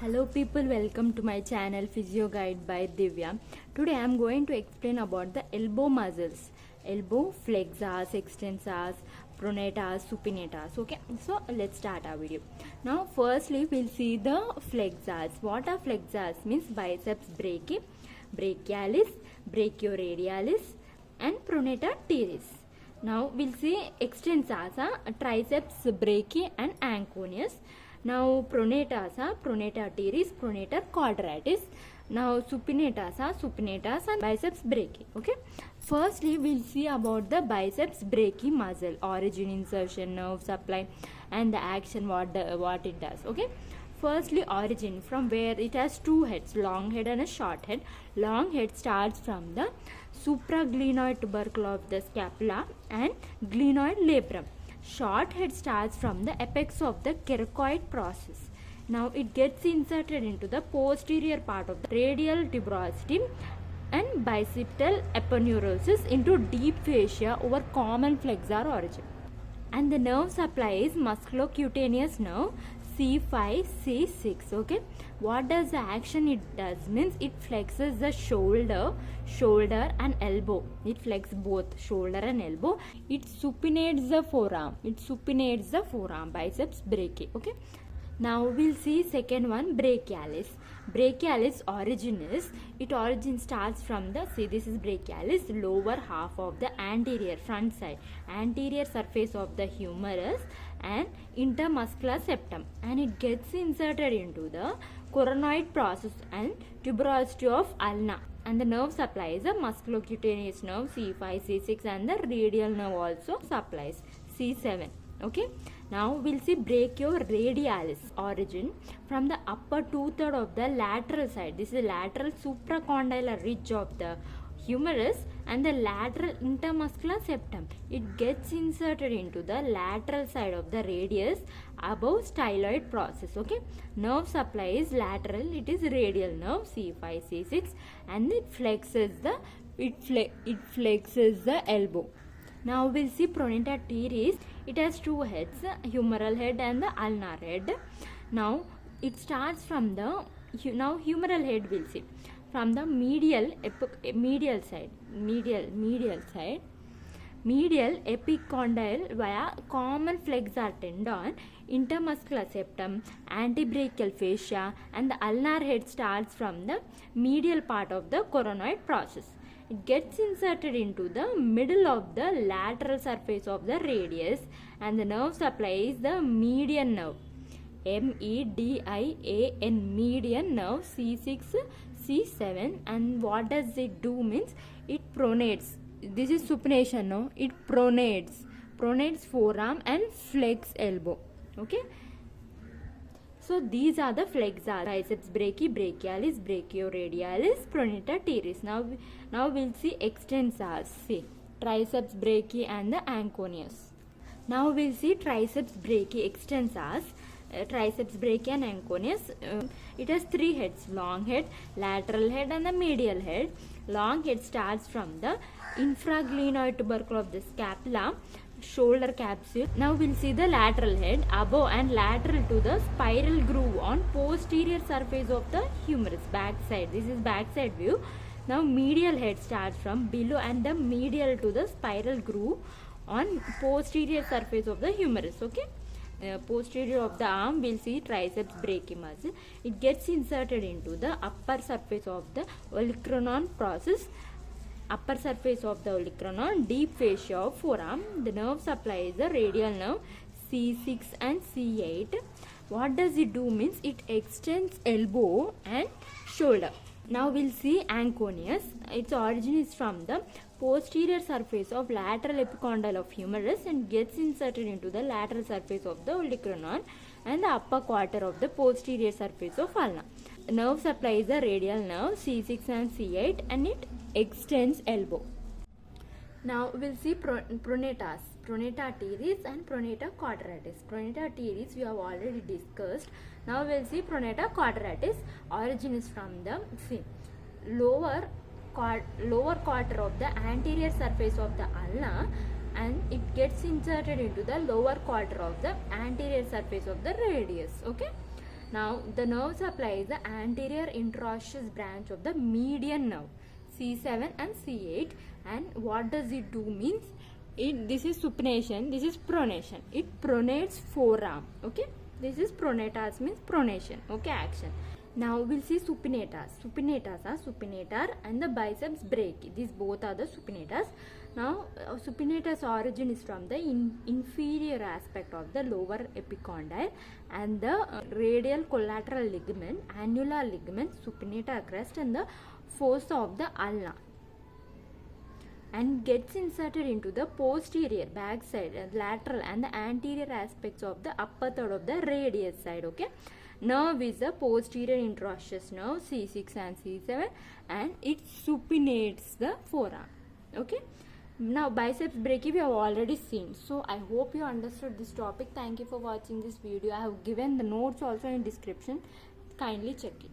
Hello people, welcome to my channel Physio Guide by Divya. Today I am going to explain about the elbow muscles. Elbow, flexors, extensors, pronators, supinators. Okay, so let's start our video. Now firstly we'll see the flexors. What are flexors? Means biceps brachii, brachialis, brachioradialis and pronator teres. Now we'll see extensors, triceps brachii and anconeus. Now pronators are pronator teres, pronator quadratus. Now supinators are supinators and biceps brachii. Okay. Firstly, we'll see about the biceps brachii muscle, origin, insertion, nerve supply, and the action what it does. Okay. Firstly, origin, from where it has two heads, long head and a short head. Long head starts from the supraglenoid tubercle of the scapula and glenoid labrum. Short head starts from the apex of the coracoid process. Now it gets inserted into the posterior part of the radial tuberosity and bicipital aponeurosis into deep fascia over common flexor origin. And the nerve supply is musculocutaneous nerve C5, C6. Okay, what does the action it does? Means it flexes the shoulder and elbow. It flexes both shoulder and elbow. It supinates the forearm. Biceps brachii. Okay. Now we'll see second one, brachialis. Brachialis origin starts from the, see, this is brachialis, lower half of the anterior surface of the humerus and intermuscular septum, and it gets inserted into the coronoid process and tuberosity of ulna. And the nerve supply is a musculocutaneous nerve C5, C6 and the radial nerve also supplies C7. Okay. Now we'll see brachioradialis origin from the upper two-thirds of the lateral side. This is lateral supracondylar ridge of the humerus and the lateral intermuscular septum. It gets inserted into the lateral side of the radius above styloid process. Okay. Nerve supply is lateral. It is radial nerve C5, C6 and it flexes the elbow. Now we'll see pronator teres. It has two heads, humeral head and the ulnar head. Now it starts from the, now humeral head we'll see from the medial epicondyle via common flexor tendon, intermuscular septum, antebrachial fascia, and the ulnar head starts from the medial part of the coronoid process. It gets inserted into the middle of the lateral surface of the radius, and the nerve supply is the median nerve, median, median nerve C6, C7. And what does it do? Means it pronates. This is supination, no? It pronates forearm and flex elbow. Okay. So these are the flexors: triceps brachii, brachialis, brachioradialis, pronator teres. Now we'll see extensors. See, triceps brachii and the anconeus. Now we'll see triceps brachii extensors. Triceps brachii and anconeus. It has three heads: long head, lateral head and the medial head. Long head starts from the infraglenoid tubercle of the scapula, shoulder capsule. Now we'll see the lateral head, above and lateral to the spiral groove on posterior surface of the humerus, back side. This is back side view. Now medial head starts from below and the medial to the spiral groove on posterior surface of the humerus. Okay. Posterior of the arm we'll see triceps brachii muscle. It gets inserted into the upper surface of the olecranon process, upper surface of the olecranon, deep fascia of forearm. The nerve supply is the radial nerve C6 and C8. What does it do? Means it extends elbow and shoulder. Now we'll see anconeus. Its origin is from the posterior surface of lateral epicondyle of humerus and gets inserted into the lateral surface of the olecranon and the upper quarter of the posterior surface of ulna. Nerve supply is the radial nerve C6 and C8 and it extends elbow. Now we'll see pronators, pronator teres and pronator quadratus. Pronator teres we have already discussed. Now we'll see pronator quadratus. Origin is from the lower quarter of the anterior surface of the ulna and it gets inserted into the lower quarter of the anterior surface of the radius. Okay. Now the nerve supply is the anterior interosseous branch of the median nerve C7 and C8. And what does it do means, this is supination, this is pronation. It pronates forearm. Okay, this is pronators means pronation. Okay, action. Now we'll see supinators. Supinators are supinator and the biceps brachi. These both are the supinators. Now supinator's origin is from the inferior aspect of the lower epicondyle and the radial collateral ligament, annular ligament, supinator crest and the fossa of the ulna, and gets inserted into the posterior, backside, lateral and the anterior aspects of the upper third of the radius side. Okay, nerve is the posterior interosseous nerve C6 and C7, and it supinates the forearm. Okay, now biceps brachi we have already seen. So I hope you understood this topic. Thank you for watching this video. I have given the notes also in description. Kindly check it.